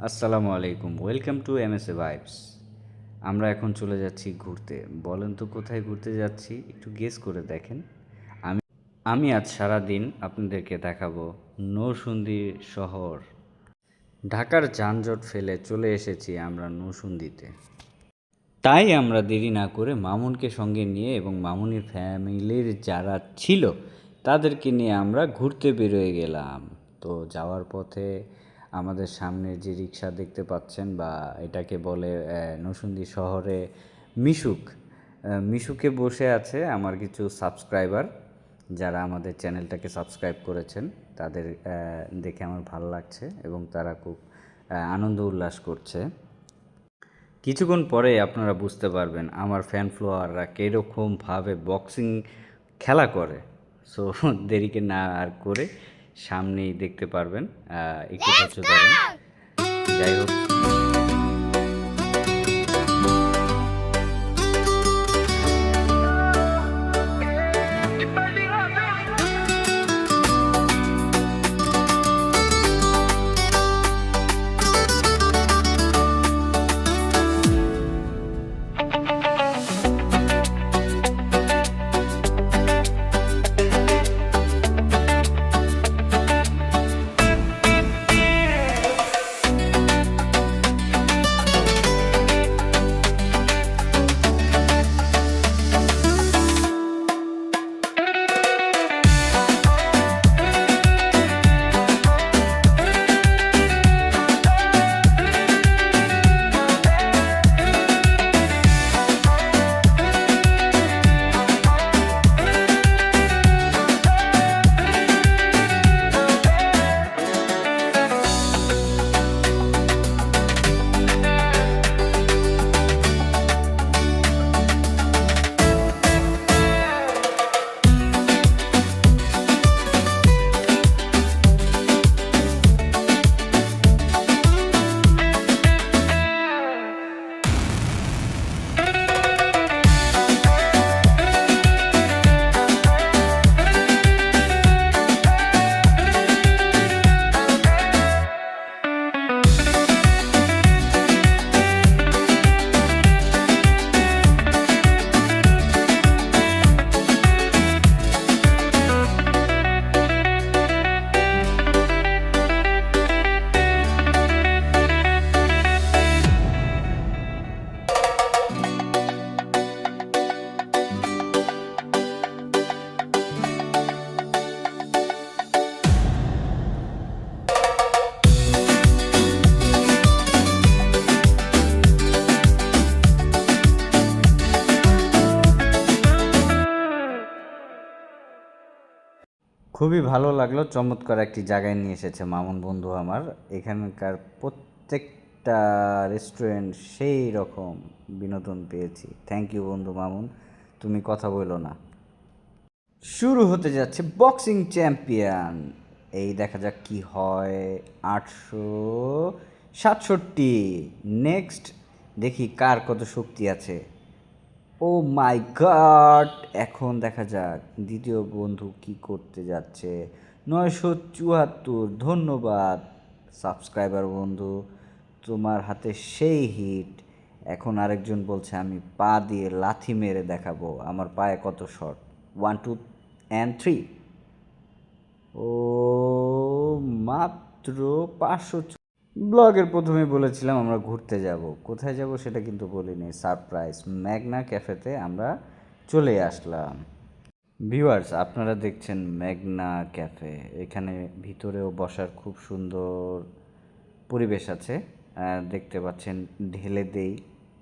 আসসালামু আলাইকুম, welcome to MSA vibes. আমরা এখন চলে যাচ্ছি ঘুরতে। বলেন তো কোথায় ঘুরতে যাচ্ছি, একটু গেস করে দেখেন। আমি আমি আজ সারাদিন আপনাদেরকে দেখাবো নরসিংদী শহর। ঢাকার যানজট ফেলে চলে এসেছি আমরা নরসিংদীতে। তাই আমরা দেরি না করে মামুনকে সঙ্গে নিয়ে এবং মামুনের ফ্যামিলির যারা ছিল তাদেরকে নিয়ে আমরা ঘুরতে বেরোয় গেলাম। তো যাওয়ার পথে আমাদের সামনে যে রিক্সা দেখতে পাচ্ছেন, বা এটাকে বলে নরসিংদী শহরে মিশুক। মিশুকে বসে আছে আমার কিছু সাবস্ক্রাইবার, যারা আমাদের চ্যানেলটাকে সাবস্ক্রাইব করেছেন। তাদের দেখে আমার ভালো লাগছে এবং তারা খুব আনন্দ উল্লাস করছে। কিছুক্ষণ পরে আপনারা বুঝতে পারবেন আমার ফ্যান ফলোয়াররা কীরকমভাবে বক্সিং খেলা করে। সো দেরিকে না আর করে সামনেই দেখতে পারবেন, একটু ধৈর্য ধরেন। যাই হোক, খুবই ভালো লাগলো। চমৎকার একটি জায়গায় নিয়ে এসেছে মামুন বন্ধু আমার। এখানকার প্রত্যেকটা রেস্টুরেন্ট সেই রকম বিনোদন পেয়েছি। থ্যাংক ইউ বন্ধু মামুন, তুমি কথা বলো না। শুরু হতে যাচ্ছে বক্সিং চ্যাম্পিয়ন। এই দেখা যাক কি হয়। 867। নেক্সট দেখি কার কত শক্তি আছে। ও মাই গড! এখন দেখা যাক দ্বিতীয় বন্ধু কি করতে যাচ্ছে। 974। ধন্যবাদ সাবস্ক্রাইবার বন্ধু, তোমার হাতে সেই হিট। এখন আরেকজন বলছে আমি পা দিয়ে লাথি মেরে দেখাবো আমার পায়ে কত শট। 1 2 and 3। ও মাত্র 500। ব্লগের প্রথমে বলেছিলাম আমরা ঘুরতে যাব, কোথায় যাব সেটা কিন্তু বলিনি। সারপ্রাইজ, ম্যাগনা ক্যাফেতে আমরা চলে আসলাম। ভিউয়ার্স, আপনারা দেখছেন ম্যাগনা ক্যাফে। এখানে ভিতরেও বসার খুব সুন্দর পরিবেশ আছে। দেখতে পাচ্ছেন ঢেলে দেই,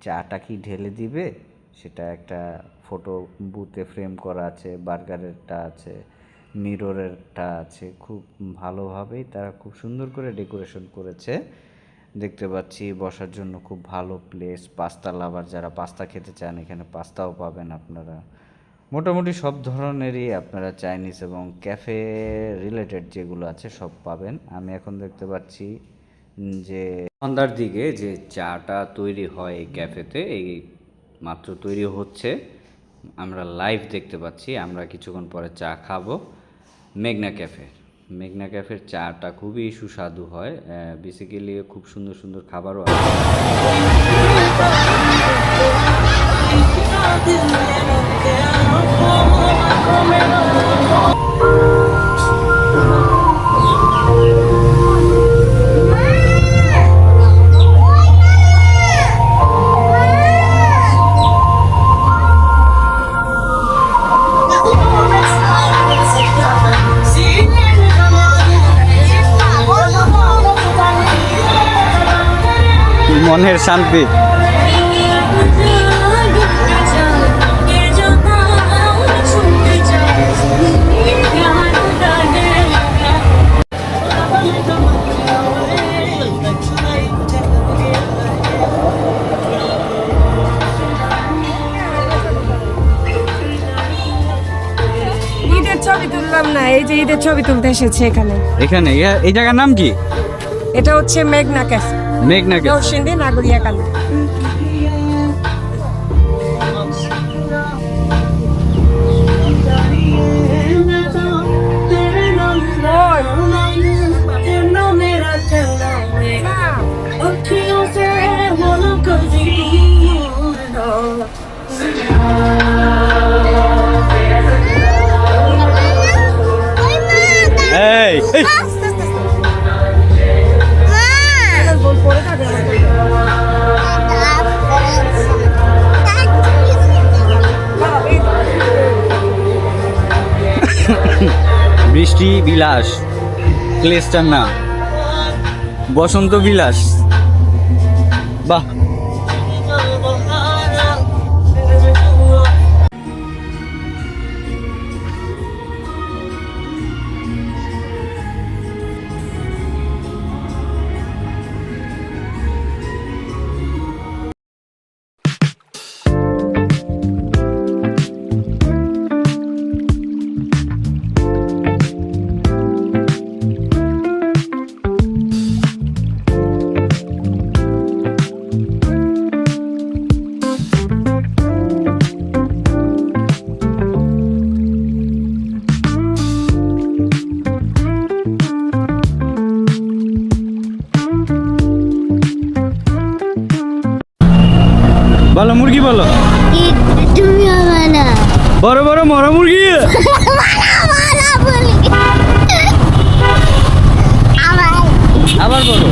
চাটা কি ঢেলে দিবে সেটা একটা ফটো বুথে ফ্রেম করা আছে। বার্গারেরটা আছে, মিররেরটা আছে। খুব ভালোভাবেই তারা খুব সুন্দর করে ডেকোরেশন করেছে। দেখতে পাচ্ছি বসার জন্য খুব ভালো প্লেস। পাস্তা লাভার যারা পাস্তা খেতে চান এখানে পাস্তাও পাবেন আপনারা। মোটামুটি সব ধরনেরই আপনারা চাইনিজ এবং ক্যাফে রিলেটেড যেগুলো আছে সব পাবেন। আমি এখন দেখতে পাচ্ছি যে সন্ধ্যার দিকে যে চাটা তৈরি হয় এই ক্যাফেতে, এই মাত্র তৈরি হচ্ছে। আমরা লাইভ দেখতে পাচ্ছি। আমরা কিছুক্ষণ পরে চা খাবো মেঘনা ক্যাফে। মেঘনা ক্যাফের চাটা খুবই সুস্বাদু হয়, বেসিক্যালি খুব সুন্দর সুন্দর খাবারও আছে। মনের শান্তি। ঈদের ছবি তুললাম না, এই যে ঈদের ছবি তুলতে এসেছে এখানে। এখানে এই জায়গার নাম কি? এটা হচ্ছে মেঘনা ক্যাফে, মেঘনা ক্যাফে, নরসিংদী নাগরিয়াকান্দি। এই বৃষ্টি বিলাস প্লেসটার নাম, বসন্ত বিলাস। বাহ, বলো মুরগি বলো। তুমি হবে না বড় বড় মরা মুরগি। আবার বলো।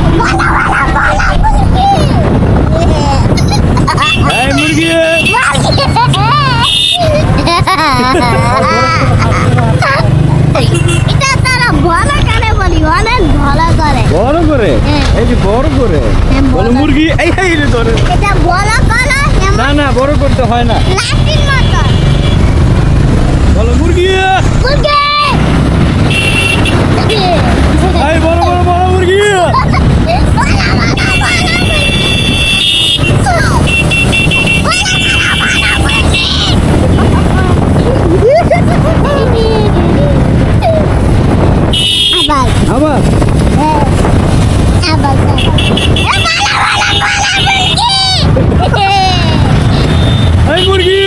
এই মুরগি। এটা তারা ভালো করে বলি, অনেক ভালো করে। বড় করে, এই যে বড় করে বলো মুরগি। এই এই রে ধরে। এটা ভালো করে। না না, বড় করতে হয় না। লাঠির মতো। বলো মুরগি। মুরগি। এই বড় বড় বড় মুরগি। আবার আবার এই মুরগি।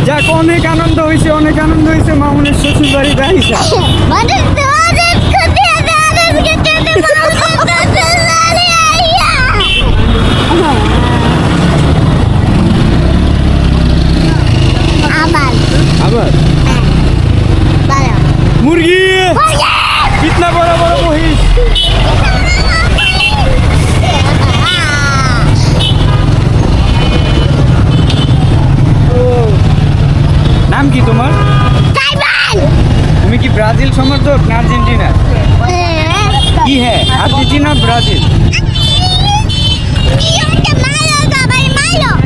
যাক, অনেক আনন্দ হয়েছে, অনেক আনন্দ হয়েছে মামুনের শ্বশুর বাড়ি গাইছে। আবার মুরগি। কিতনা বড় বড় মহিষ। নাম কি তোমার? তুমি কি ব্রাজিল সমর্থক না আর্জেন্টিনা? কি হ্যাঁ, আর্জেন্টিনা ব্রাজিল?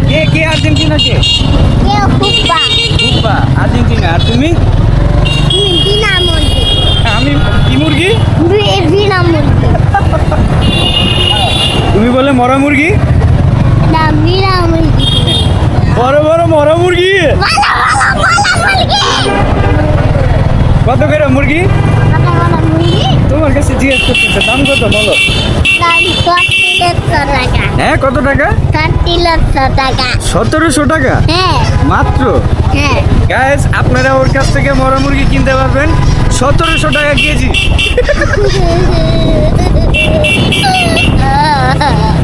কে কে আর্জেন্টিনা কে? কুপা আর্জেন্টিনা। আর তুমি? আমি কি মুরগি? তুমি বলে মরা মুরগি। বড় বড় মরা মুরগি। কত করে মুরগি? তোমার কাছে জিজ্ঞেস করতেছে দাম কত বলো। টাকা হ্যাঁ, কত টাকা? 30 লক্ষ টাকা 1700 টাকা হ্যাঁ মাত্র। হ্যাঁ গাইস, আপনারা ওর কাছ থেকে মরা মুরগি কিনতে পারবেন 1700 টাকা কেজি।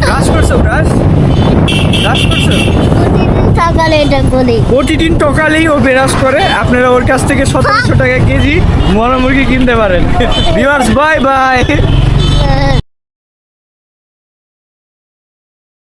ব্রাশ করছো? ব্রাশ করছো? সকালে এটা করি প্রতিদিন সকালেই ও ব্রাশ করে। আপনারা ওর কাছ থেকে 1700 টাকা কেজি মরা মুরগি কিনতে পারেন। Viewers, bye bye.